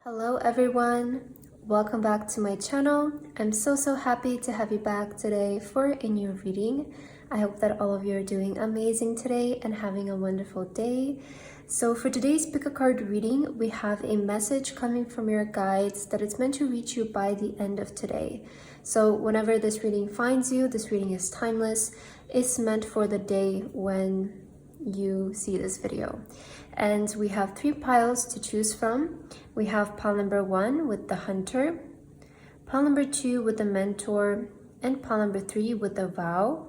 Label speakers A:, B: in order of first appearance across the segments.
A: Hello everyone, welcome back to my channel. I'm so happy to have you back today for a new reading. I hope that all of you are doing amazing today and having a wonderful day. So for today's pick a card reading, we have a message coming from your guides that it's meant to reach you by the end of today. So whenever this reading finds you, this reading is timeless. It's meant for the day when you see this video. And we have 3 piles to choose from. We have pile number 1 with the hunter, pile number 2 with the mentor, and pile number 3 with the vow.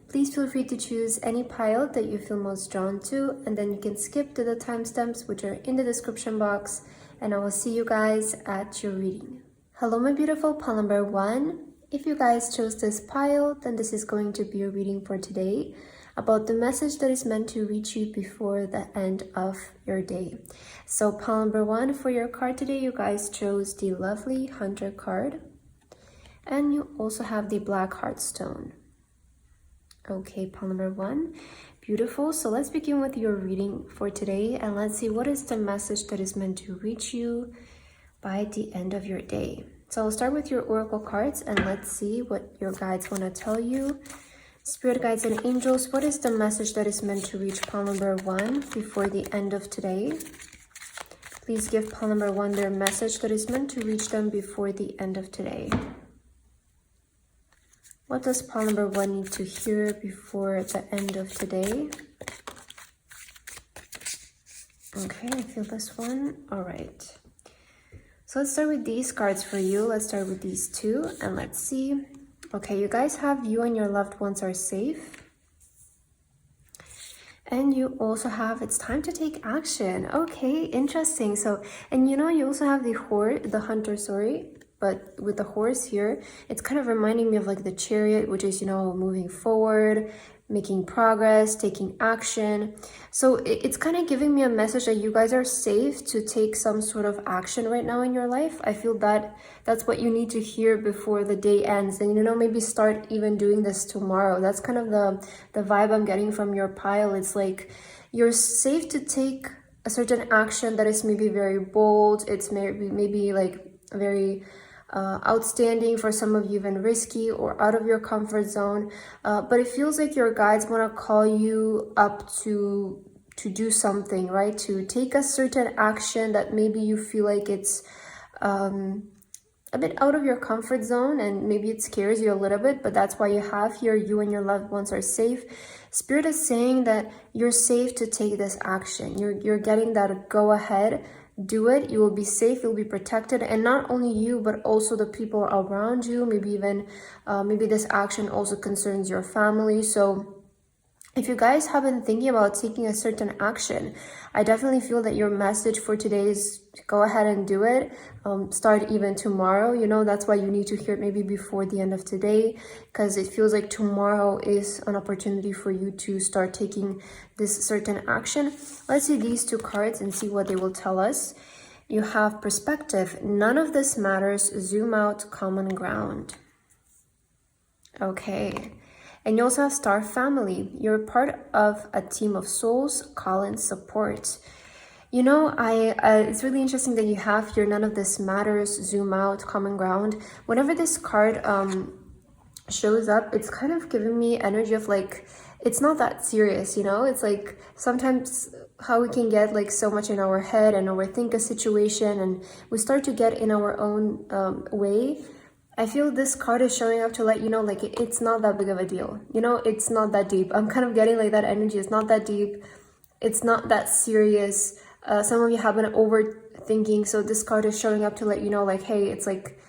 A: Please feel free to choose any pile that you feel most drawn to, and then you can skip to the timestamps which are in the description box, and I will see you guys at your reading. Hello my beautiful pile number 1. If you guys chose this pile, then this is going to be your reading for today, about the message that is meant to reach you before the end of your day. So pile number 1 for your card today, you guys chose the lovely hunter card, and you also have the black heart stone. Okay, pile number 1, beautiful. So let's begin with your reading for today, and let's see what is the message that is meant to reach you by the end of your day. So I'll start with your oracle cards, and let's see what your guides want to tell you. Spirit guides and angels, what is the message that is meant to reach pile number 1 before the end of today? Please give pile number 1 their message that is meant to reach them before the end of today. What does pile number 1 need to hear before the end of today? Okay, I feel this one. All right. So let's start with these cards for you. Let's start with these 2 and let's see. Okay, you guys have you and your loved ones are safe. And you also have it's time to take action. Okay, interesting. So, and you also have the hunter, sorry, but with the horse here, it's kind of reminding me of like the chariot, which is, moving forward, making progress, taking action. So it's kind of giving me a message that you guys are safe to take some sort of action right now in your life. I feel that that's what you need to hear before the day ends, and maybe start even doing this tomorrow. That's kind of the vibe I'm getting from your pile. It's like you're safe to take a certain action that is maybe very bold. It's maybe like very outstanding, for some of you even risky or out of your comfort zone, but it feels like your guides want to call you up to do something, right? To take a certain action that maybe you feel like it's a bit out of your comfort zone, and maybe it scares you a little bit, but that's why you have here you and your loved ones are safe. Spirit is saying that you're safe to take this action. You're getting that go ahead. Do it. You will be safe, you'll be protected, and not only you but also the people around you. Maybe even maybe this action also concerns your family. So if you guys have been thinking about taking a certain action, I definitely feel that your message for today is go ahead and do it. Start even tomorrow. That's why you need to hear it maybe before the end of today, because it feels like tomorrow is an opportunity for you to start taking this certain action. Let's see these 2 cards and see what they will tell us. You have perspective. None of this matters. Zoom out. Common ground. Okay. And you also have star family. You're part of a team of souls, call and support. It's really interesting that you have here none of this matters, zoom out, common ground. Whenever this card shows up, it's kind of giving me energy of like, it's not that serious, It's like sometimes how we can get like so much in our head and overthink a situation, and we start to get in our own way. I feel this card is showing up to let you know, like, it's not that big of a deal. It's not that deep. I'm kind of getting like that energy. It's not that deep. It's not that serious. Some of you have been overthinking. So this card is showing up to let you know, like, hey, it's like,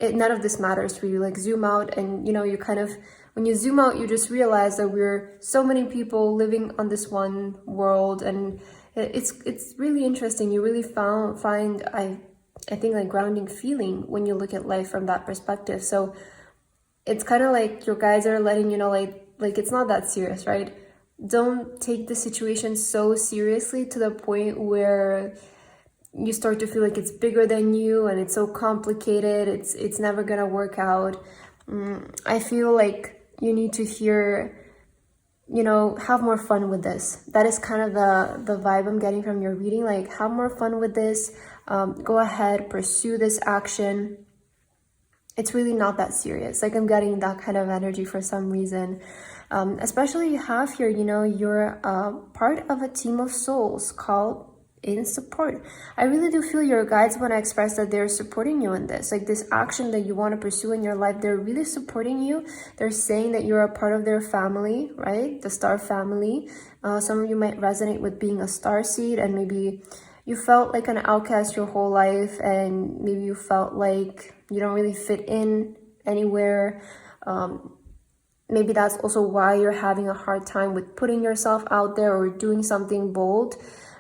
A: none of this matters for you. Like, zoom out, and, you kind of, when you zoom out, you just realize that we're so many people living on this one world. And it's really interesting. You really find, I think, like grounding feeling when you look at life from that perspective. So it's kind of like your guys are letting you know, like it's not that serious, right? Don't take the situation so seriously to the point where you start to feel like it's bigger than you and it's so complicated. It's never gonna work out. I feel like you need to hear, have more fun with this. That is kind of the vibe I'm getting from your reading. Like, have more fun with this. Go ahead, pursue this action. It's really not that serious. Like I'm getting that kind of energy for some reason. Especially you have here, you know, you're part of a team of souls called in support. I really do feel your guides when I express that they're supporting you in this. Like this action that you want to pursue in your life, they're really supporting you. They're saying that you're a part of their family, right? The star family. Some of you might resonate with being a star seed, and maybe you felt like an outcast your whole life, and maybe you felt like you don't really fit in anywhere. Maybe that's also why you're having a hard time with putting yourself out there or doing something bold.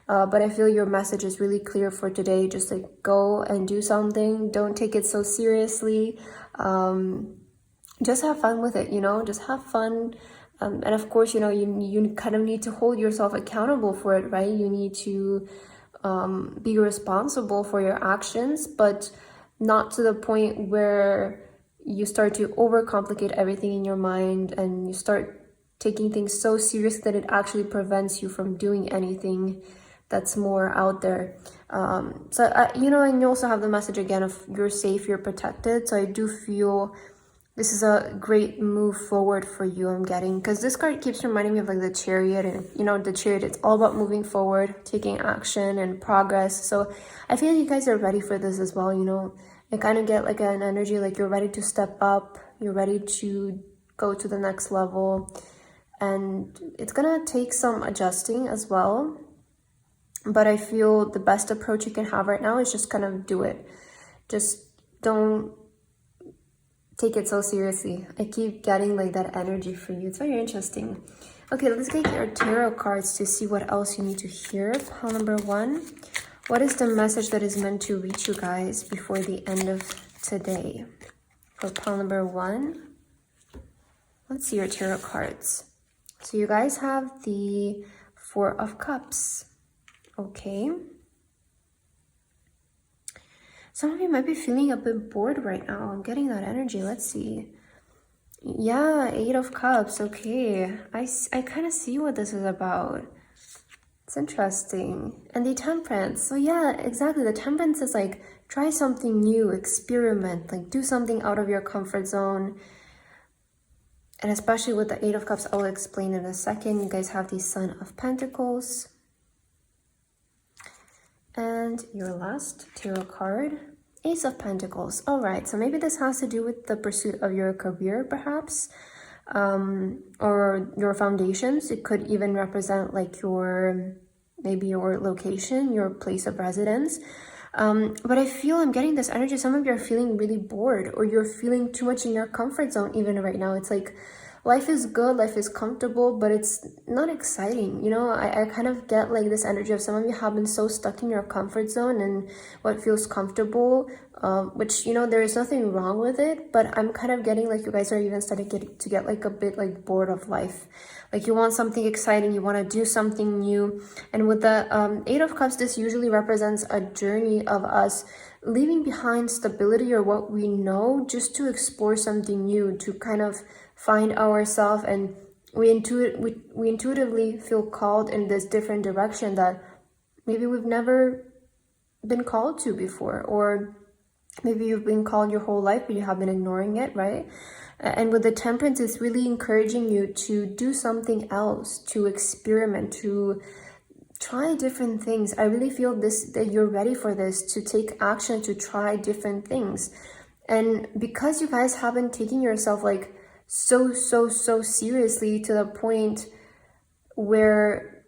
A: But I feel your message is really clear for today. Just like go and do something. Don't take it so seriously. Just have fun with it, you know, just have fun. And of course, you know, you kind of need to hold yourself accountable for it, right? You need to be responsible for your actions, but not to the point where you start to overcomplicate everything in your mind and you start taking things so serious that it actually prevents you from doing anything that's more out there. You know, and you also have the message again of you're safe, you're protected. So I do feel this is a great move forward for you, I'm getting, because this card keeps reminding me of like the Chariot, and you know, the Chariot, it's all about moving forward, taking action and progress. So I feel you guys are ready for this as well, you know. I kind of get like an energy like you're ready to step up, you're ready to go to the next level, and it's gonna take some adjusting as well. But I feel the best approach you can have right now is just kind of do it. Just don't take it so seriously. I keep getting like that energy for you. It's very interesting. Okay, let's get your tarot cards to see what else you need to hear. Pile number 1. What is the message that is meant to reach you guys before the end of today? For pile number 1, let's see your tarot cards. So you guys have the 4 of Cups. Okay. Some of you might be feeling a bit bored right now. I'm getting that energy. Let's see. Yeah, 8 of Cups. Okay. I kind of see what this is about. It's interesting. And the Temperance. So yeah, exactly. The Temperance is like, try something new, experiment, like do something out of your comfort zone. And especially with the 8 of Cups, I'll explain in a second. You guys have the Sun of Pentacles. And your last tarot card, Ace of Pentacles. All right, so maybe this has to do with the pursuit of your career, perhaps, or your foundations. It could even represent like maybe your location, your place of residence. But I feel I'm getting this energy. Some of you are feeling really bored, or you're feeling too much in your comfort zone even right now. It's like life is good, life is comfortable, but it's not exciting. You know, I kind of get like this energy of some of you have been so stuck in your comfort zone and what feels comfortable, which, you know, there is nothing wrong with it, but I'm kind of getting like you guys are even starting to get like a bit like bored of life. Like you want something exciting, you want to do something new. And with the 8 of Cups, this usually represents a journey of us leaving behind stability or what we know just to explore something new, to kind of find ourselves, and we intuitively feel called in this different direction that maybe we've never been called to before, or maybe you've been called your whole life but you have been ignoring it, right? And with the Temperance, it's really encouraging you to do something else, to experiment, to try different things. I really feel that you're ready for this, to take action, to try different things. And because you guys haven't taken yourself like so seriously to the point where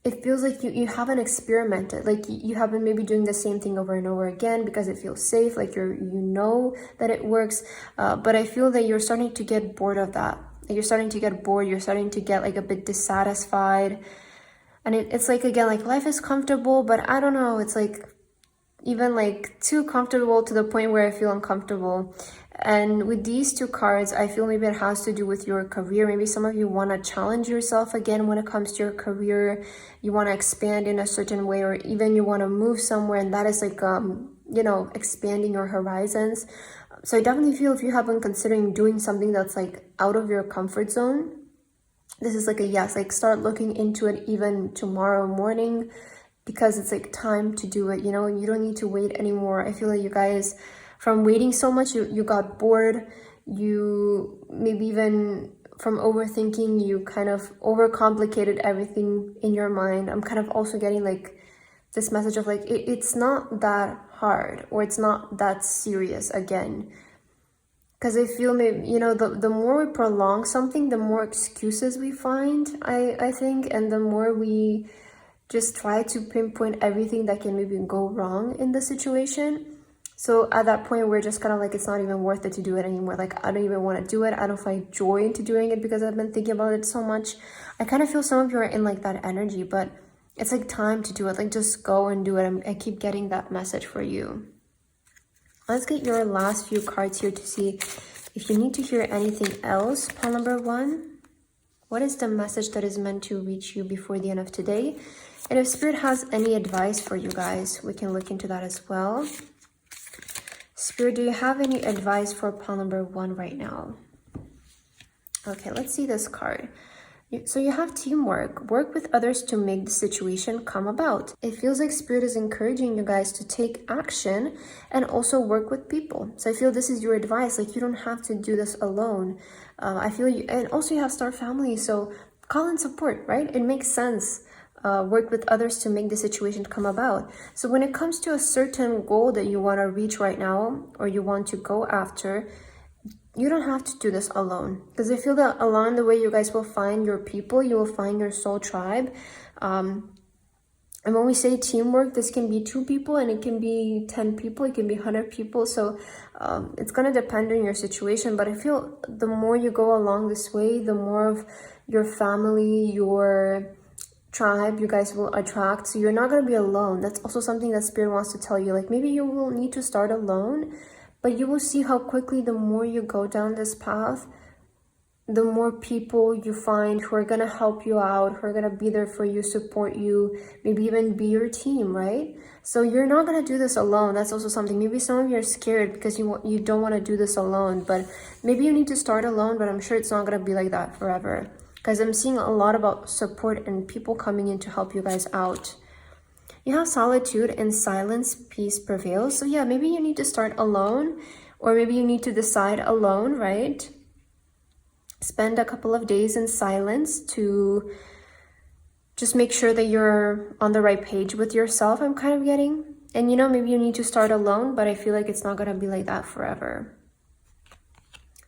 A: it feels like you haven't experimented, like you have been maybe doing the same thing over and over again because it feels safe, like you know that it works, but I feel that you're starting to get bored of that. You're starting to get bored, you're starting to get like a bit dissatisfied, and it's like, again, like life is comfortable, but I don't know, it's like even like too comfortable to the point where I feel uncomfortable. And with these 2 cards, I feel maybe it has to do with your career. Maybe some of you want to challenge yourself again when it comes to your career. You want to expand in a certain way, or even you want to move somewhere, and that is like, you know, expanding your horizons. So I definitely feel if you have been considering doing something that's like out of your comfort zone, this is like a yes. Like start looking into it even tomorrow morning. because it's like time to do it, you know, you don't need to wait anymore. I feel like you guys, from waiting so much, you got bored, you maybe even from overthinking, you kind of overcomplicated everything in your mind. I'm kind of also getting like this message of like, it's not that hard, or it's not that serious again. Because I feel maybe, you know, the more we prolong something, the more excuses we find, I think, and the more we just try to pinpoint everything that can maybe go wrong in the situation. So at that point, we're just kind of like, it's not even worth it to do it anymore. Like, I don't even want to do it. I don't find joy into doing it because I've been thinking about it so much. I kind of feel some of you are in like that energy, but it's like time to do it. Like, just go and do it. I keep getting that message for you. Let's get your last few cards here to see if you need to hear anything else. Pile number 1. What is the message that is meant to reach you before the end of today? And if Spirit has any advice for you guys, we can look into that as well. Spirit, do you have any advice for pile number 1 right now? Okay, let's see this card. So you have teamwork. Work with others to make the situation come about. It feels like Spirit is encouraging you guys to take action and also work with people. So I feel this is your advice. Like, you don't have to do this alone. I feel you, and also you have Star Family. So call in support, right? It makes sense. Work with others to make the situation come about. So when it comes to a certain goal that you want to reach right now, or you want to go after, you don't have to do this alone, because I feel that along the way you guys will find your people, you will find your soul tribe. And when we say teamwork, this can be 2 people, and it can be 10 people, it can be 100 people. So it's going to depend on your situation, but I feel the more you go along this way, the more of your family, your tribe you guys will attract. So you're not going to be alone. That's also something that Spirit wants to tell you. Like, maybe you will need to start alone, but you will see how quickly the more you go down this path, the more people you find who are going to help you out, who are going to be there for you, support you, maybe even be your team, right? So you're not going to do this alone. That's also something. Maybe some of you are scared because you don't want to do this alone, but maybe you need to start alone, but I'm sure it's not going to be like that forever, because I'm seeing a lot about support and people coming in to help you guys out. You have solitude and silence, peace prevails. So yeah, maybe you need to start alone, or maybe you need to decide alone, right? Spend a couple of days in silence to just make sure that you're on the right page with yourself, I'm kind of getting. And you know, maybe you need to start alone, but I feel like it's not going to be like that forever.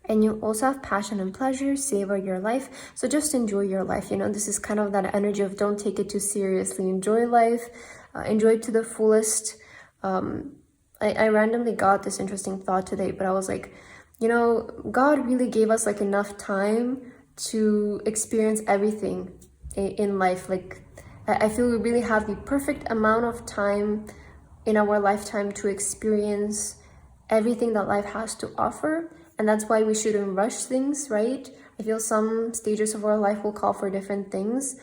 A: And you also have passion and pleasure, savor your life. So just enjoy your life. You know, this is kind of that energy of don't take it too seriously. Enjoy life, enjoy it to the fullest. I randomly got this interesting thought today, but I was like, you know, God really gave us like enough time to experience everything in life. Like, I feel we really have the perfect amount of time in our lifetime to experience everything that life has to offer. And that's why we shouldn't rush things, right? I feel some stages of our life will call for different things.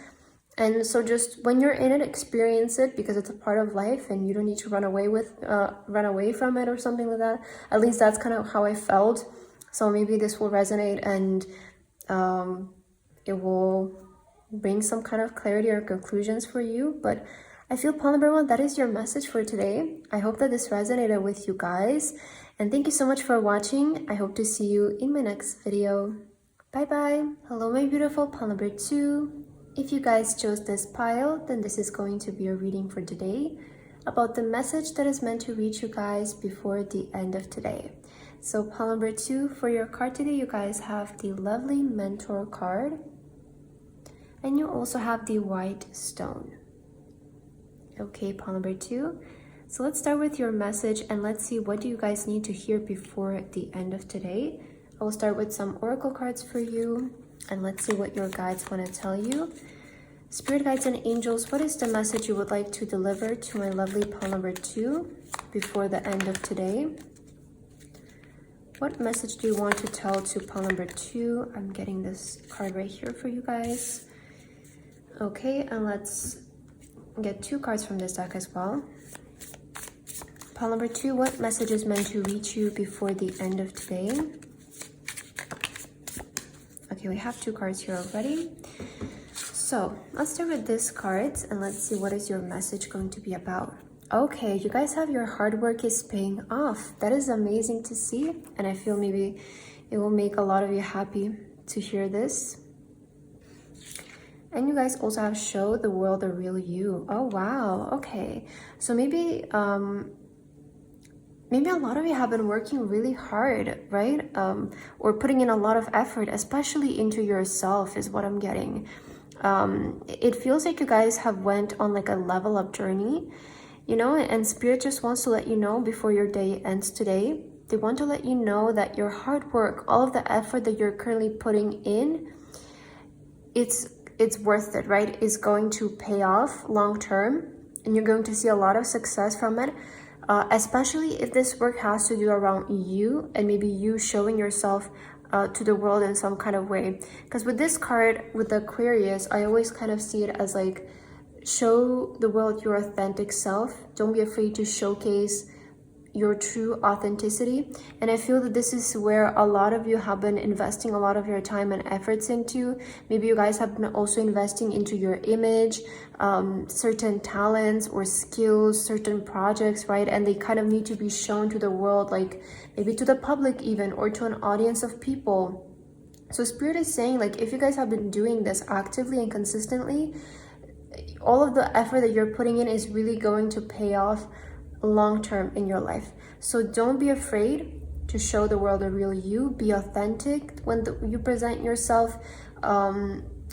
A: And so just when you're in it, experience it, because it's a part of life and you don't need to run away from it or something like that. At least that's kind of how I felt. So maybe this will resonate and it will bring some kind of clarity or conclusions for you. But I feel pile number 1, that is your message for today. I hope that this resonated with you guys. And thank you so much for watching. I hope to see you in my next video. Bye bye. Hello, my beautiful pile number 2. If you guys chose this pile, then this is going to be a reading for today about the message that is meant to reach you guys before the end of today. So pile number 2, for your card today, you guys have the lovely mentor card. And you also have the white stone. Okay, pile number 2. So let's start with your message and let's see what do you guys need to hear before the end of today. I will start with some oracle cards for you and let's see what your guides want to tell you. Spirit guides and angels, what is the message you would like to deliver to my lovely pile number 2 before the end of today? What message do you want to tell to pile number 2? I'm getting this card right here for you guys. Okay, and let's get 2 cards from this deck as well. Pile number 2, what message is meant to reach you before the end of today? Okay, we have 2 cards here already. So let's start with this cards and let's see what is your message going to be about. Okay, you guys have your hard work is paying off. That is amazing to see, and I feel maybe it will make a lot of you happy to hear this. And you guys also have show the world the real you. Oh wow, okay. So maybe maybe a lot of you have been working really hard, right? Or putting in a lot of effort, especially into yourself is what I'm getting. It feels like you guys have went on like a level up journey, you know, and Spirit just wants to let you know before your day ends today. They want to let you know that your hard work, all of the effort that you're currently putting in, it's worth it, right? It's going to pay off long term, and you're going to see a lot of success from it, especially if this work has to do around you and maybe you showing yourself to the world in some kind of way. Because with this card, with the Aquarius, I always kind of see it as like, show the world your authentic self. Don't be afraid to showcase your true authenticity. And I feel that this is where a lot of you have been investing a lot of your time and efforts into. Maybe you guys have been also investing into your image, certain talents or skills, certain projects, right? And they kind of need to be shown to the world, like maybe to the public even, or to an audience of people. So Spirit is saying, like, if you guys have been doing this actively and consistently, all of the effort that you're putting in is really going to pay off long term in your life. So don't be afraid to show the world the real you. Be authentic when you present yourself.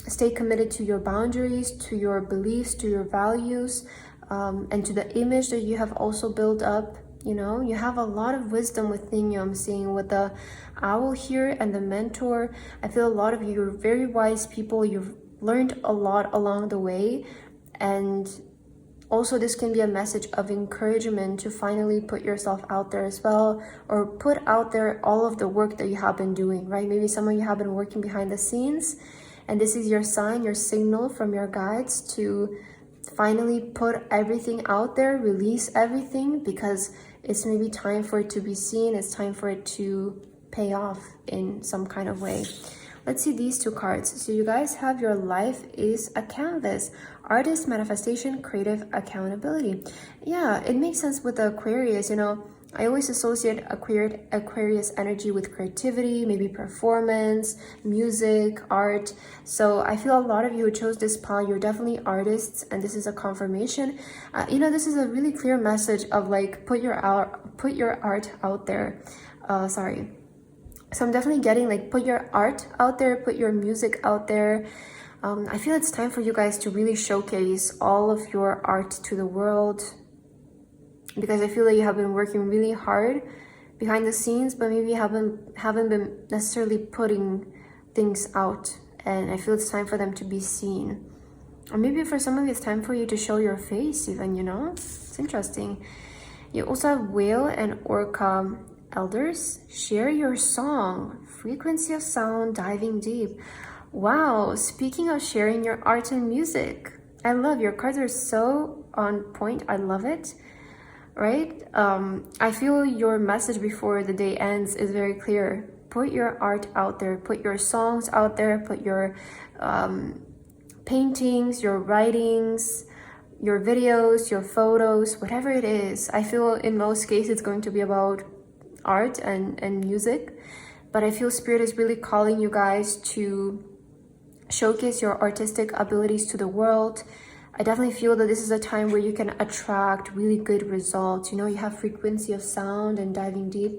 A: Stay committed to your boundaries, to your beliefs, to your values, and to the image that you have also built up. You know, you have a lot of wisdom within you. I'm seeing with the owl here and the mentor. I feel a lot of you are very wise people. You've learned a lot along the way, and also this can be a message of encouragement to finally put yourself out there as well, or put out there all of the work that you have been doing, right? Maybe some of you have been working behind the scenes, and this is your sign, your signal from your guides to finally put everything out there, release everything, because it's maybe time for it to be seen. It's time for it to pay off in some kind of way. Let's see these two cards. So you guys have your life is a canvas. Artist, manifestation, creative, accountability. Yeah, it makes sense with the Aquarius. You know, I always associate Aquarius energy with creativity, maybe performance, music, art. So I feel a lot of you who chose this pile, you're definitely artists, and this is a confirmation. You know, this is a really clear message of like, put your art out there. So I'm definitely getting like, put your art out there, put your music out there. I feel it's time for you guys to really showcase all of your art to the world, because I feel that you have been working really hard behind the scenes, but maybe you haven't been necessarily putting things out, and I feel it's time for them to be seen. Or maybe for some of you, it's time for you to show your face even, you know? It's interesting. You also have whale and orca elders. Share your song. Frequency of sound, diving deep. Wow, speaking of sharing your art and music, I love your cards are so on point. I love it, right? I feel your message before the day ends is very clear. Put your art out there, put your songs out there, put your paintings, your writings, your videos, your photos, whatever it is. I feel in most cases it's going to be about art and music, but I feel Spirit is really calling you guys to showcase your artistic abilities to the world. I definitely feel that this is a time where you can attract really good results. You know, you have frequency of sound and diving deep.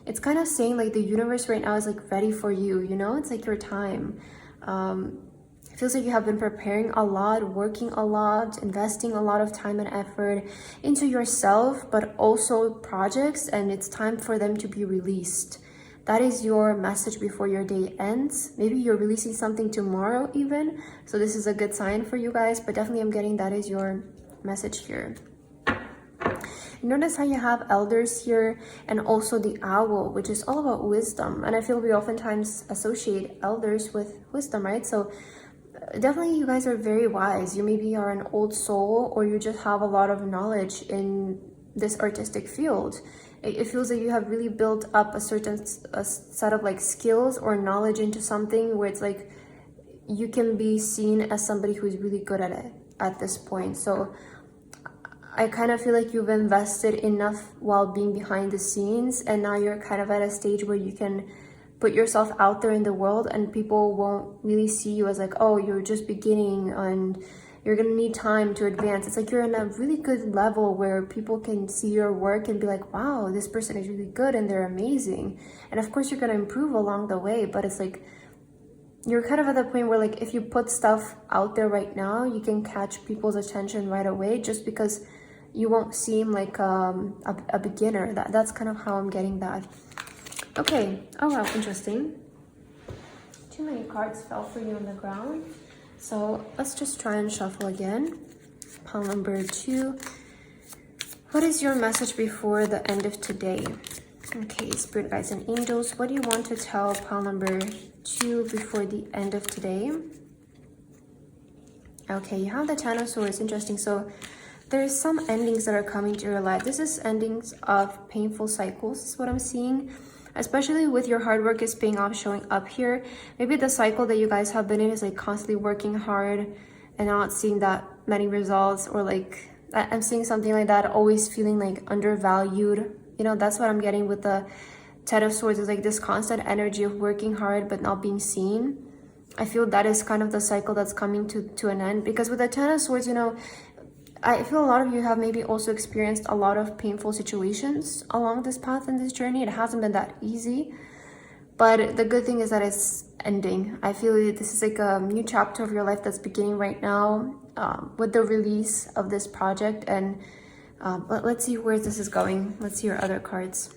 A: It's kind of saying like the universe right now is like ready for you, you know? It's like your time. It feels like you have been preparing a lot, working a lot, investing a lot of time and effort into yourself, but also projects, and it's time for them to be released. That is your message before your day ends. Maybe you're releasing something tomorrow even, so this is a good sign for you guys, but definitely I'm getting that is your message here. Notice how you have elders here and also the owl, which is all about wisdom. And I feel we oftentimes associate elders with wisdom, right? So definitely you guys are very wise. You maybe are an old soul, or you just have a lot of knowledge in this artistic field. It feels like you have really built up a certain set of like skills or knowledge into something where it's like you can be seen as somebody who's really good at it at this point. So I kind of feel like you've invested enough while being behind the scenes, and now you're kind of at a stage where you can put yourself out there in the world, and people won't really see you as like, oh, you're just beginning and you're gonna need time to advance. It's like you're in a really good level where people can see your work and be like, wow, this person is really good and they're amazing. And of course you're gonna improve along the way, but it's like you're kind of at the point where like if you put stuff out there right now, you can catch people's attention right away, just because you won't seem like a beginner. That's kind of how I'm getting that. Okay. Oh wow, interesting. Too many cards fell for you on the ground. So let's just try and shuffle again. Pile number 2. What is your message before the end of today? Okay, spirit guides and angels, what do you want to tell pile number 2 before the end of today? Okay, you have the Ten of Swords. Interesting. So there's some endings that are coming to your life. This is endings of painful cycles, is what I'm seeing. Especially with your hard work is paying off, showing up here. Maybe the cycle that you guys have been in is like constantly working hard and not seeing that many results, or like I'm seeing something like that, always feeling like undervalued. You know, that's what I'm getting with the Ten of Swords, is like this constant energy of working hard but not being seen. I feel that is kind of the cycle that's coming to an end, because with the Ten of Swords, you know, I feel a lot of you have maybe also experienced a lot of painful situations along this path and this journey. It hasn't been that easy, but the good thing is that it's ending. I feel this is like a new chapter of your life that's beginning right now with the release of this project. And let's see where this is going. Let's see your other cards.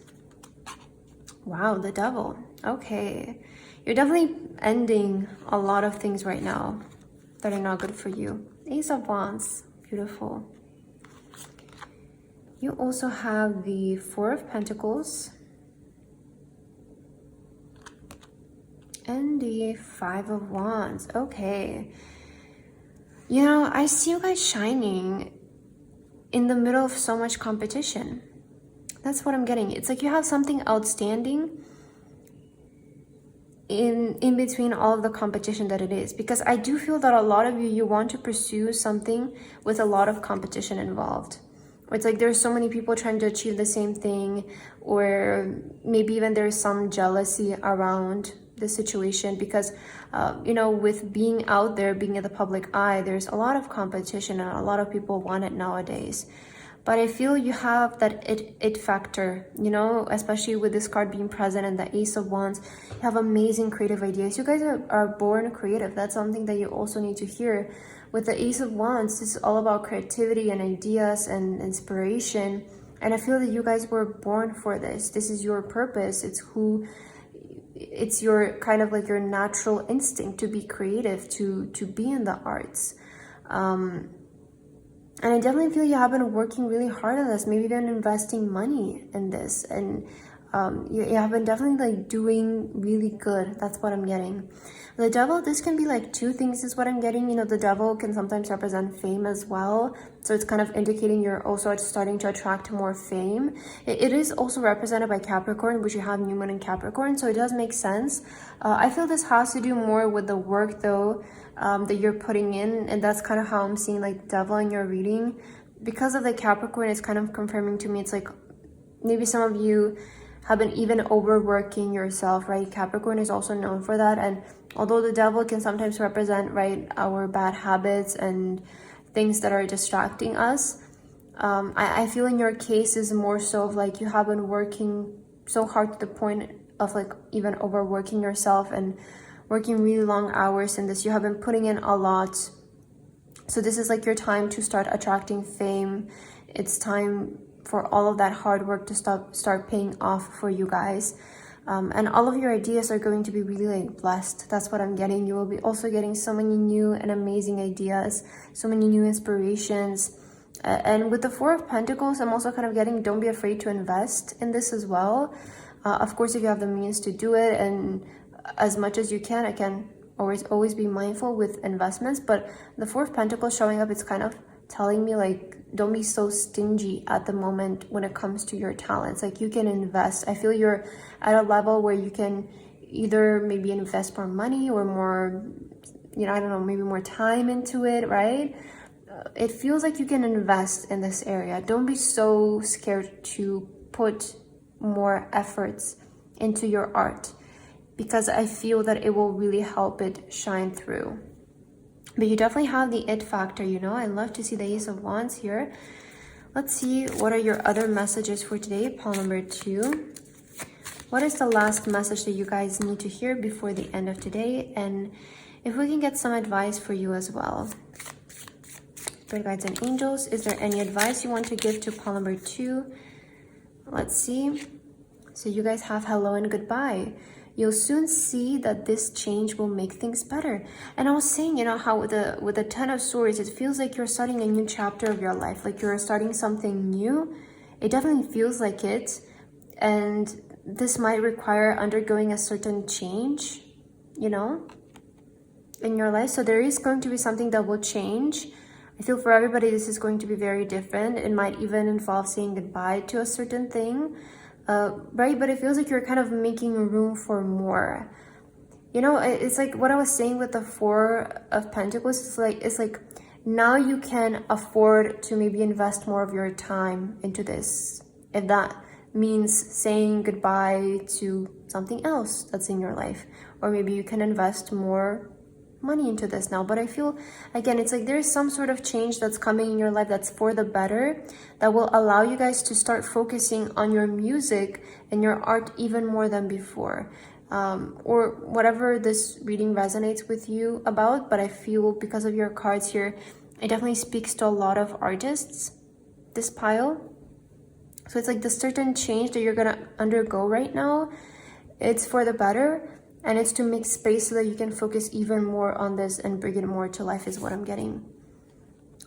A: Wow, the Devil. Okay. You're definitely ending a lot of things right now that are not good for you. Ace of Wands. Beautiful. You also have the Four of Pentacles and the Five of Wands. Okay. You know, I see you guys shining in the middle of so much competition. That's what I'm getting. It's like you have something outstanding in between all of the competition that it is, because I do feel that a lot of you want to pursue something with a lot of competition involved. Or it's like there's so many people trying to achieve the same thing, or maybe even there's some jealousy around the situation, because you know, with being out there, being in the public eye, there's a lot of competition and a lot of people want it nowadays. But I feel you have that it factor, you know, especially with this card being present and the Ace of Wands. You have amazing creative ideas. You guys are born creative. That's something that you also need to hear. With the Ace of Wands, this is all about creativity and ideas and inspiration. And I feel that you guys were born for this. This is your purpose. It's your kind of like your natural instinct to be creative, to be in the arts. And I definitely feel you have been working really hard on this, maybe even investing money in this. And you have been definitely like doing really good. That's what I'm getting. The Devil, this can be like two things is what I'm getting. You know, the Devil can sometimes represent fame as well. So it's kind of indicating you're also starting to attract more fame. It is also represented by Capricorn, which you have New Moon in Capricorn. So it does make sense. I feel this has to do more with the work though, that you're putting in, and that's kind of how I'm seeing like Devil in your reading. Because of the Capricorn, it's kind of confirming to me, it's like maybe some of you have been even overworking yourself, right? Capricorn is also known for that. And although the Devil can sometimes represent, right, our bad habits and things that are distracting us, I feel in your case is more so of like you have been working so hard to the point of like even overworking yourself and working really long hours in this. You have been putting in a lot. So this is like your time to start attracting fame. It's time for all of that hard work to start paying off for you guys. And all of your ideas are going to be really like blessed. That's what I'm getting. You will be also getting so many new and amazing ideas, so many new inspirations. And with the Four of Pentacles, I'm also kind of getting, don't be afraid to invest in this as well. Of course, if you have the means to do it, and as much as you can, I can always be mindful with investments. But the Four of Pentacles showing up, it's kind of telling me like, don't be so stingy at the moment when it comes to your talents. Like you can invest. I feel you're at a level where you can either maybe invest more money or more you know, I don't know, maybe more time into it, right? It feels like you can invest in this area. Don't be so scared to put more efforts into your art, because I feel that it will really help it shine through. But you definitely have the it factor, you know. I love to see the Ace of Wands here. Let's see, what are your other messages for today? Pile number 2. What is the last message that you guys need to hear before the end of today? And if we can get some advice for you as well. Spirit guides and angels, is there any advice you want to give to pile number 2? Let's see. So you guys have hello and goodbye. You'll soon see that this change will make things better. And I was saying, you know, how with the Ten of Swords, it feels like you're starting a new chapter of your life, like you're starting something new. It definitely feels like it. And this might require undergoing a certain change, you know, in your life. So there is going to be something that will change. I feel for everybody, this is going to be very different. It might even involve saying goodbye to a certain thing. Right, but it feels like you're kind of making room for more. You know, it's like what I was saying with the Four of Pentacles. It's like now you can afford to maybe invest more of your time into this, if that means saying goodbye to something else that's in your life, or maybe you can invest more money into this now. But I feel, again, it's like there's some sort of change that's coming in your life that's for the better, that will allow you guys to start focusing on your music and your art even more than before, or whatever this reading resonates with you about. But I feel because of your cards here, it definitely speaks to a lot of artists, this pile. So it's like the certain change that you're gonna undergo right now, it's for the better. And it's to make space so that you can focus even more on this and bring it more to life, is what I'm getting.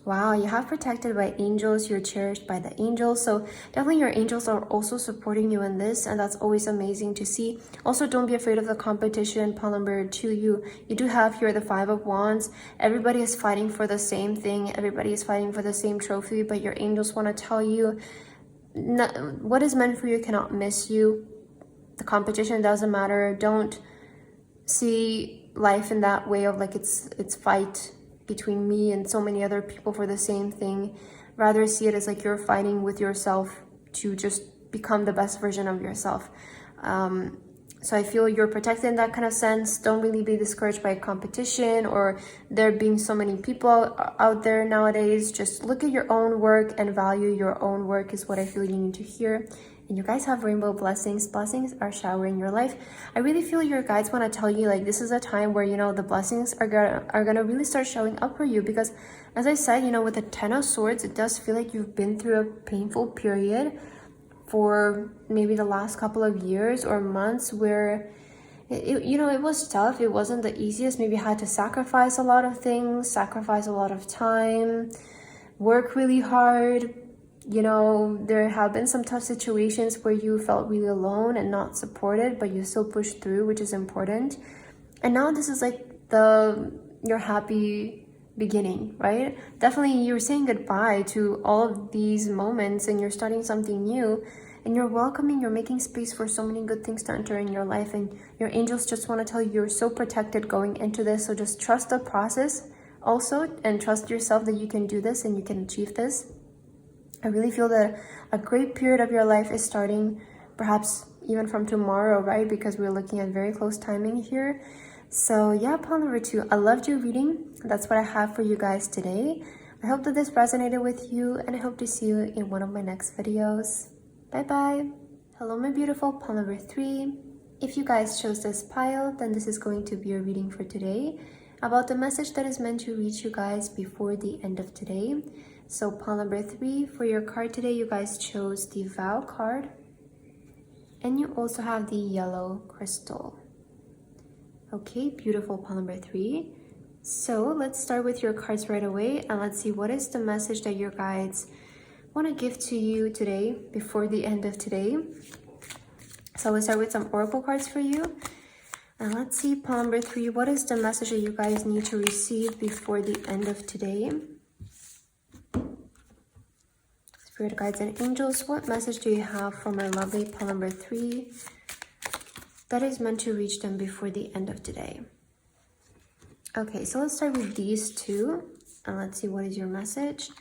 A: Wow, you have protected by angels. You're cherished by the angels. So definitely your angels are also supporting you in this. And that's always amazing to see. Also, don't be afraid of the competition. Pile number 2, you do have here the Five of Wands. Everybody is fighting for the same thing. Everybody is fighting for the same trophy. But your angels want to tell you, what is meant for you cannot miss you. The competition doesn't matter. Don't see life in that way of like it's fight between me and so many other people for the same thing. Rather see it as like you're fighting with yourself to just become the best version of yourself. So I feel you're protected in that kind of sense. Don't really be discouraged by competition or there being so many people out there nowadays. Just look at your own work and value your own work, is what I feel you need to hear. And you guys have rainbow blessings. Blessings are showering your life. I really feel your guides want to tell you, like, this is a time where, you know, the blessings are gonna really start showing up for you. Because as I said, you know, with the Ten of Swords, it does feel like you've been through a painful period for maybe the last couple of years or months where you know, it was tough. It wasn't the easiest. Maybe you had to sacrifice a lot of things, sacrifice a lot of time, work really hard. You know, there have been some tough situations where you felt really alone and not supported, but you still pushed through, which is important. And now this is like your happy beginning, right? Definitely you're saying goodbye to all of these moments and you're starting something new, and you're welcoming, you're making space for so many good things to enter in your life. And your angels just want to tell you you're so protected going into this. So just trust the process also, and trust yourself that you can do this and you can achieve this. I really feel that a great period of your life is starting, perhaps even from tomorrow, right? Because we're looking at very close timing here. So yeah, pile number 2, I loved your reading. That's what I have for you guys today. I hope that this resonated with you, and I hope to see you in one of my next videos. Bye bye. Hello, my beautiful. Pile number 3. If you guys chose this pile, then this is going to be your reading for today about the message that is meant to reach you guys before the end of today. So pile number 3, for your card today, you guys chose the Vow card. And you also have the yellow crystal. Okay, beautiful, pile number 3. So let's start with your cards right away. And let's see, what is the message that your guides want to give to you today before the end of today. So let's start with some oracle cards for you. And let's see, pile number 3, what is the message that you guys need to receive before the end of today? Spirit guides and angels, what message do you have for my lovely pile number 3 that is meant to reach them before the end of today? Okay, so let's start with these two and let's see what is your message.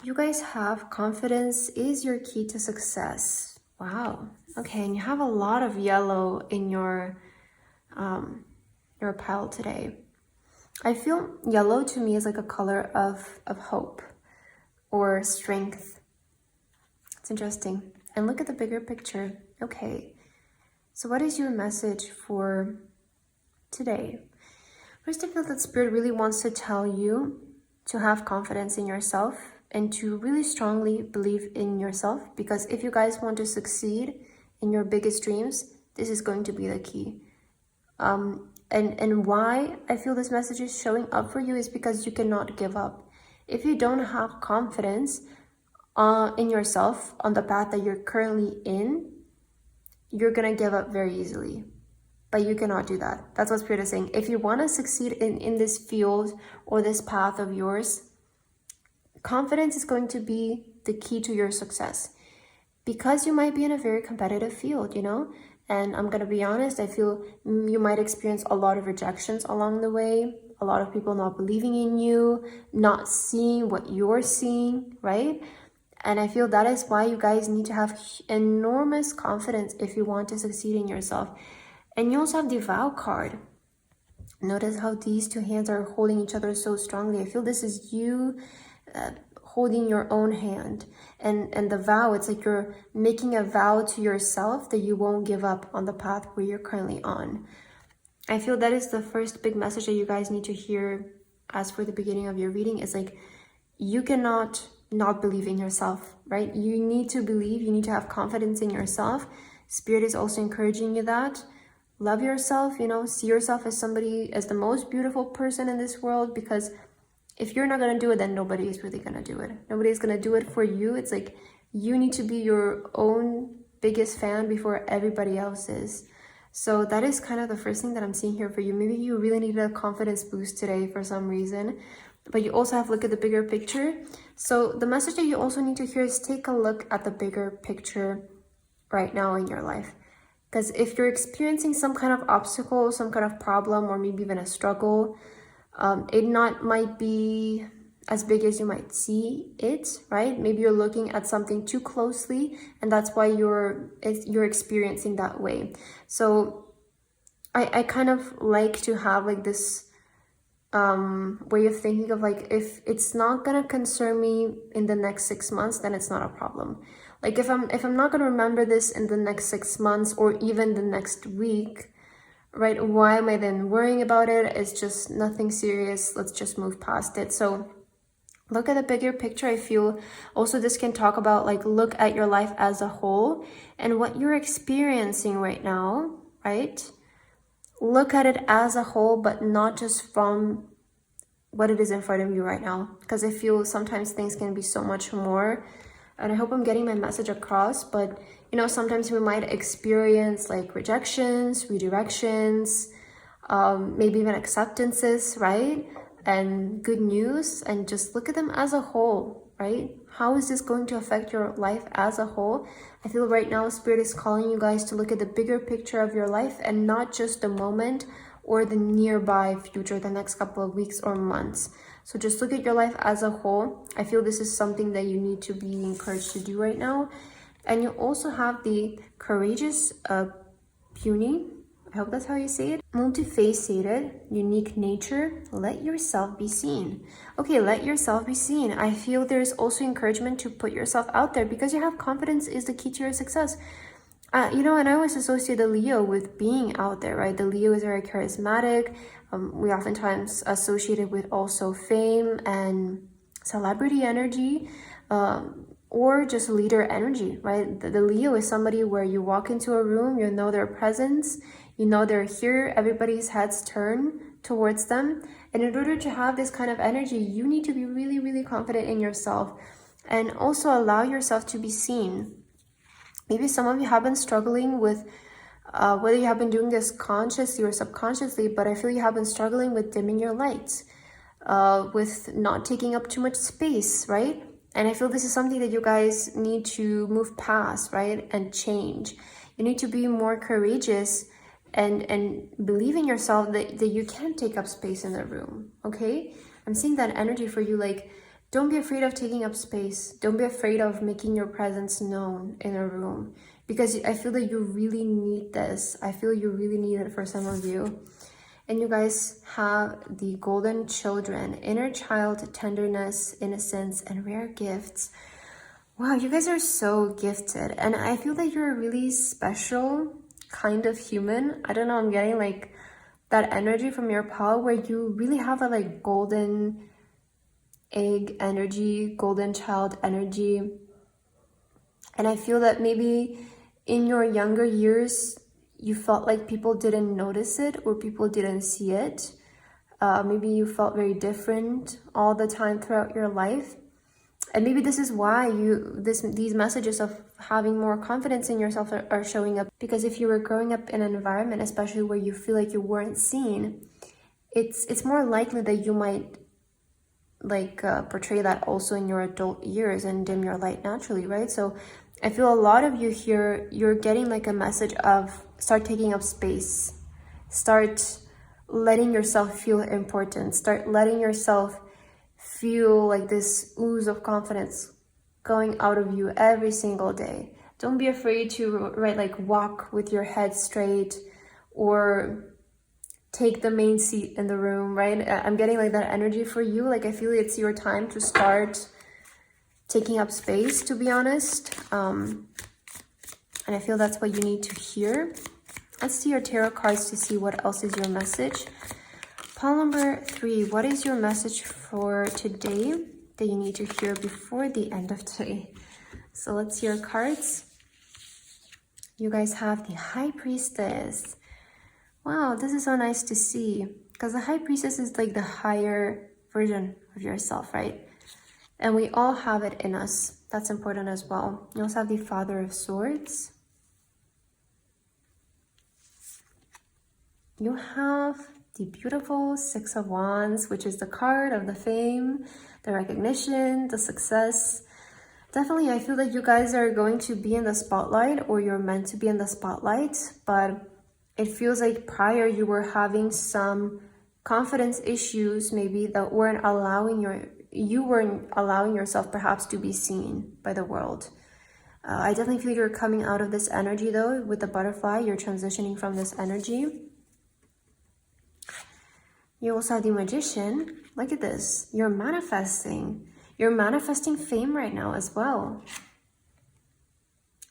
A: You guys have confidence is your key to success. Wow. Okay, and you have a lot of yellow in your pile today. I feel yellow to me is like a color of hope or strength. It's interesting. And look at the bigger picture. Okay, so what is your message for today? First, I feel that Spirit really wants to tell you to have confidence in yourself and to really strongly believe in yourself, because if you guys want to succeed in your biggest dreams, this is going to be the key. And why I feel this message is showing up for you is because you cannot give up. If you don't have confidence in yourself on the path that you're currently in, you're gonna give up very easily. But you cannot do that. That's what Spirit is saying. If you want to succeed in this field or this path of yours, confidence is going to be the key to your success, because you might be in a very competitive field, you know? And I'm going to be honest, I feel you might experience a lot of rejections along the way, a lot of people not believing in you, not seeing what you're seeing, right? And I feel that is why you guys need to have enormous confidence if you want to succeed in yourself. And you also have the vow card. Notice how these two hands are holding each other so strongly. I feel this is you holding your own hand. And the vow, it's like you're making a vow to yourself that you won't give up on the path where you're currently on. I feel that is the first big message that you guys need to hear as for the beginning of your reading. Is like, you cannot not believe in yourself, right? You need to believe, you need to have confidence in yourself. Spirit is also encouraging you that. Love yourself, you know, see yourself as somebody, as the most beautiful person in this world, because if you're not going to do it, then nobody is really going to do it. Nobody's going to do it for you. It's like you need to be your own biggest fan before everybody else is. So that is kind of the first thing that I'm seeing here for you. Maybe you really need a confidence boost today for some reason, but you also have to look at the bigger picture. So the message that you also need to hear is take a look at the bigger picture right now in your life. Because if you're experiencing some kind of obstacle, some kind of problem, or maybe even a struggle, it might be as big as you might see it, right? Maybe you're looking at something too closely, and that's why you're experiencing that way. So I kind of like to have like this way of thinking of like, if it's not gonna concern me in the next 6 months, then it's not a problem. Like if I'm not gonna remember this in the next 6 months or even the next week, right? Why am I then worrying about it? It's just nothing serious. Let's just move past it. So look at the bigger picture. I feel also this can talk about like, look at your life as a whole and what you're experiencing right now, right? Look at it as a whole, but not just from what it is in front of you right now. Because I feel sometimes things can be so much more. And I hope I'm getting my message across, but you know, sometimes we might experience like rejections, redirections, maybe even acceptances, right? And good news, and just look at them as a whole, right? How is this going to affect your life as a whole? I feel right now Spirit is calling you guys to look at the bigger picture of your life and not just the moment or the nearby future, the next couple of weeks or months. So just look at your life as a whole. I feel this is something that you need to be encouraged to do right now. And you also have the courageous puny. I hope that's how you say it. Multifaceted, unique nature. Let yourself be seen. Okay, let yourself be seen. I feel there's also encouragement to put yourself out there because you have confidence is the key to your success. You know, and I always associate the Leo with being out there, right? The Leo is very charismatic. We oftentimes associate it with also fame and celebrity energy, or just leader energy, right? The Leo is somebody where you walk into a room, you know their presence, you know they're here, everybody's heads turn towards them. And in order to have this kind of energy, you need to be really, really confident in yourself and also allow yourself to be seen. Maybe some of you have been struggling with whether you have been doing this consciously or subconsciously, but I feel you have been struggling with dimming your lights, with not taking up too much space, right? And I feel this is something that you guys need to move past, right? And change. You need to be more courageous and believe in yourself that you can take up space in the room, okay? I'm seeing that energy for you, like, don't be afraid of taking up space. Don't be afraid of making your presence known in a room, because I feel that you really need this. I feel you really need it for some of you. And you guys have the golden children, inner child, tenderness, innocence, and rare gifts. Wow, you guys are so gifted. And I feel that you're a really special kind of human. I don't know, I'm getting like that energy from your pal where you really have a like golden egg energy, golden child energy. And I feel that maybe in your younger years, you felt like people didn't notice it or people didn't see it. Maybe you felt very different all the time throughout your life. And maybe this is why these messages of having more confidence in yourself are showing up. Because if you were growing up in an environment, especially where you feel like you weren't seen, it's more likely that you might like portray that also in your adult years and dim your light naturally, right? So I feel a lot of you here, you're getting like a message of start taking up space, start letting yourself feel important, start letting yourself feel like this ooze of confidence going out of you every single day. Don't be afraid to, right, like walk with your head straight or take the main seat in the room, right? I'm getting like that energy for you. Like I feel it's your time to start taking up space, to be honest. And I feel that's what you need to hear. Let's see your tarot cards to see what else is your message. Pile number 3, what is your message for today that you need to hear before the end of today? So let's see your cards. You guys have the High Priestess. Wow, this is so nice to see, because the High Priestess is like the higher version of yourself, right? And we all have it in us. That's important as well. You also have the Father of Swords. You have the beautiful Six of Wands, which is the card of the fame, the recognition, the success. Definitely, I feel that you guys are going to be in the spotlight, or you're meant to be in the spotlight, but it feels like prior you were having some confidence issues maybe that weren't allowing you weren't allowing yourself perhaps to be seen by the world. I definitely feel you're coming out of this energy though. With the butterfly, you're transitioning from this energy. You also have the Magician. Look at this. You're manifesting. You're manifesting fame right now as well.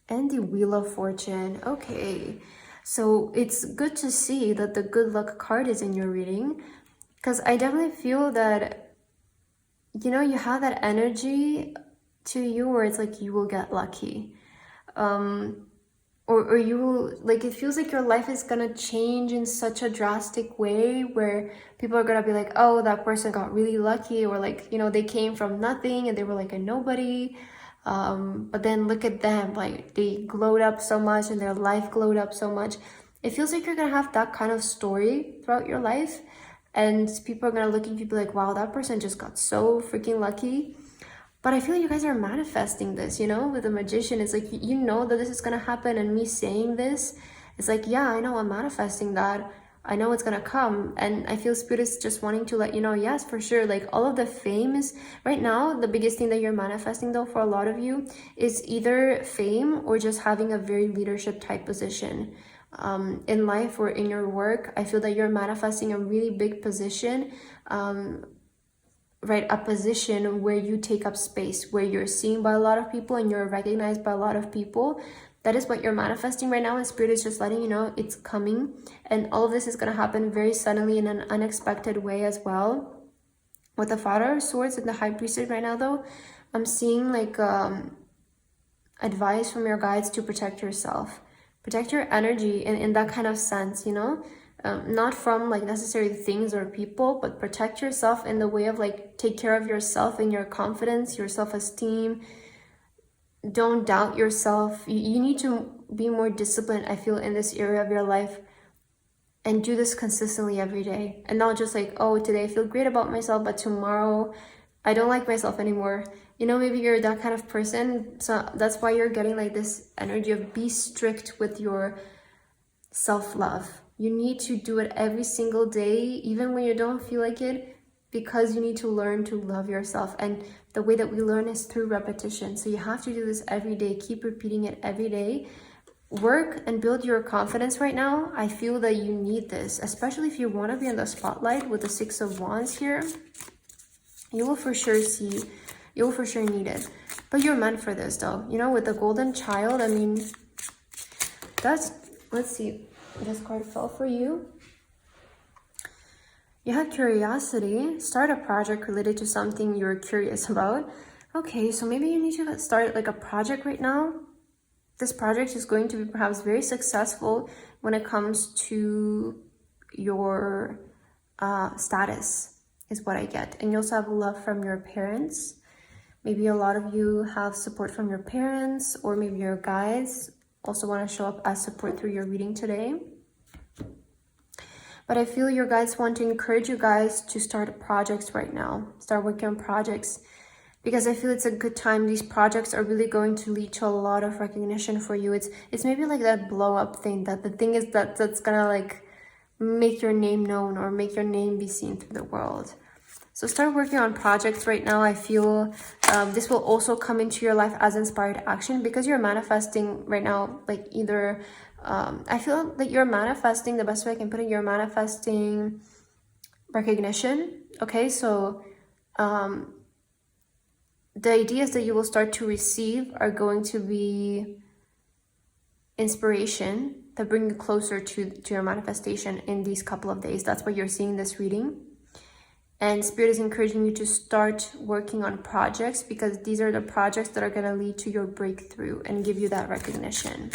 A: And the Wheel of Fortune. Okay. So it's good to see that the good luck card is in your reading, because I definitely feel that, you know, you have that energy to you where it's like you will get lucky. Or you will, like, it feels like your life is gonna change in such a drastic way where people are gonna be like, oh, that person got really lucky, or like, you know, they came from nothing and they were like a nobody. But then look at them, like they glowed up so much and their life glowed up so much. It feels like you're gonna have that kind of story throughout your life, and people are gonna look at you and be like, wow, that person just got so freaking lucky. But I feel like you guys are manifesting this, you know, with the Magician. It's like, you know that this is gonna happen, and me saying this, it's like, yeah, I know, I'm manifesting that. I know it's gonna come. And I feel Spirit is just wanting to let you know, yes, for sure, like all of the fame is right now. The biggest thing that you're manifesting though for a lot of you is either fame or just having a very leadership type position in life or in your work. I feel that you're manifesting a really big position, right? A position where you take up space, where you're seen by a lot of people and you're recognized by a lot of people. That is what you're manifesting right now, and Spirit is just letting you know it's coming. And all of this is going to happen very suddenly in an unexpected way as well. With the Father of Swords and the High Priestess right now though, I'm seeing like advice from your guides to protect yourself. Protect your energy in that kind of sense, you know? Not from like necessarily things or people, but protect yourself in the way of like take care of yourself and your confidence, your self-esteem. Don't doubt yourself. You need to be more disciplined, I feel, in this area of your life, and do this consistently every day, and not just like, oh, today I feel great about myself, but tomorrow I don't like myself anymore. You know, maybe you're that kind of person, so that's why you're getting like this energy of be strict with your self-love. You need to do it every single day, even when you don't feel like it, because you need to learn to love yourself. And the way that we learn is through repetition. So you have to do this every day. Keep repeating it every day. Work and build your confidence right now. I feel that you need this, especially if you want to be in the spotlight with the Six of Wands here. You will for sure need it. But you're meant for this though. You know, with the golden child, I mean, let's see. This card fell for you. You had curiosity. Start a project related to something you're curious about. Okay, so maybe you need to start like a project right now. This project is going to be perhaps very successful when it comes to your status, is what I get. And you also have love from your parents. Maybe a lot of you have support from your parents, or maybe your guides also want to show up as support through your reading today. But I feel your guides want to encourage you guys to start projects right now. Start working on projects, because I feel it's a good time. These projects are really going to lead to a lot of recognition for you. It's maybe like that blow up thing, that the thing is that's gonna like make your name known or make your name be seen through the world. So start working on projects right now. I feel this will also come into your life as inspired action, because you're manifesting right now, like either I feel that you're manifesting, the best way I can put it, you're manifesting recognition. Okay, so the ideas that you will start to receive are going to be inspiration that bring you closer to your manifestation in these couple of days. That's what you're seeing in this reading. And Spirit is encouraging you to start working on projects, because these are the projects that are going to lead to your breakthrough and give you that recognition.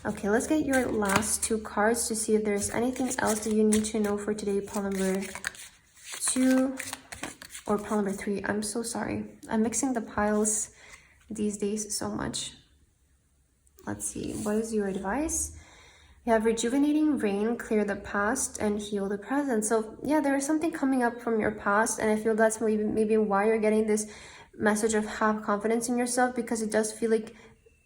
A: Okay, let's get your last two cards to see if there's anything else that you need to know for today, pile number 2 or pile number 3. I'm so sorry. I'm mixing the piles these days so much. Let's see. What is your advice? You have rejuvenating rain, clear the past and heal the present. So yeah, there is something coming up from your past, and I feel that's maybe why you're getting this message of have confidence in yourself, because it does feel like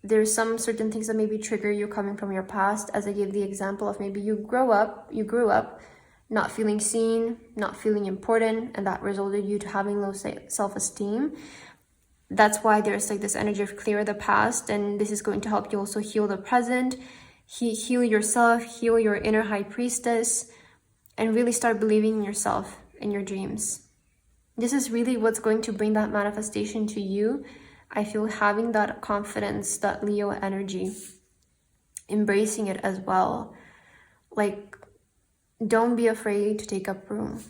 A: there's some certain things that maybe trigger you coming from your past. As I gave the example of maybe you grew up not feeling seen, not feeling important, and that resulted you to having low self-esteem. That's why there's like this energy of clear the past, and this is going to help you also heal the present. Heal yourself, heal your inner high priestess, and really start believing in yourself and your dreams. This is really what's going to bring that manifestation to you. I feel having that confidence, that Leo energy, embracing it as well. Like, don't be afraid to take up room.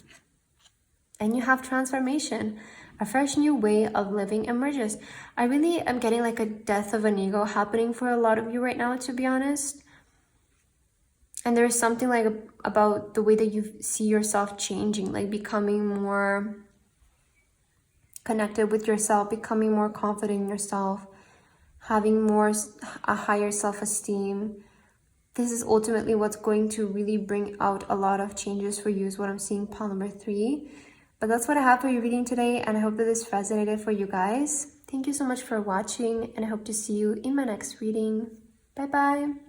A: And you have transformation. A fresh new way of living emerges. I really am getting like a death of an ego happening for a lot of you right now, to be honest. And there's something like about the way that you see yourself changing, like becoming more connected with yourself, becoming more confident in yourself, having a higher self-esteem. This is ultimately what's going to really bring out a lot of changes for you, is what I'm seeing, pile number 3. But that's what I have for your reading today, and I hope that this resonated for you guys. Thank you so much for watching, and I hope to see you in my next reading. Bye bye.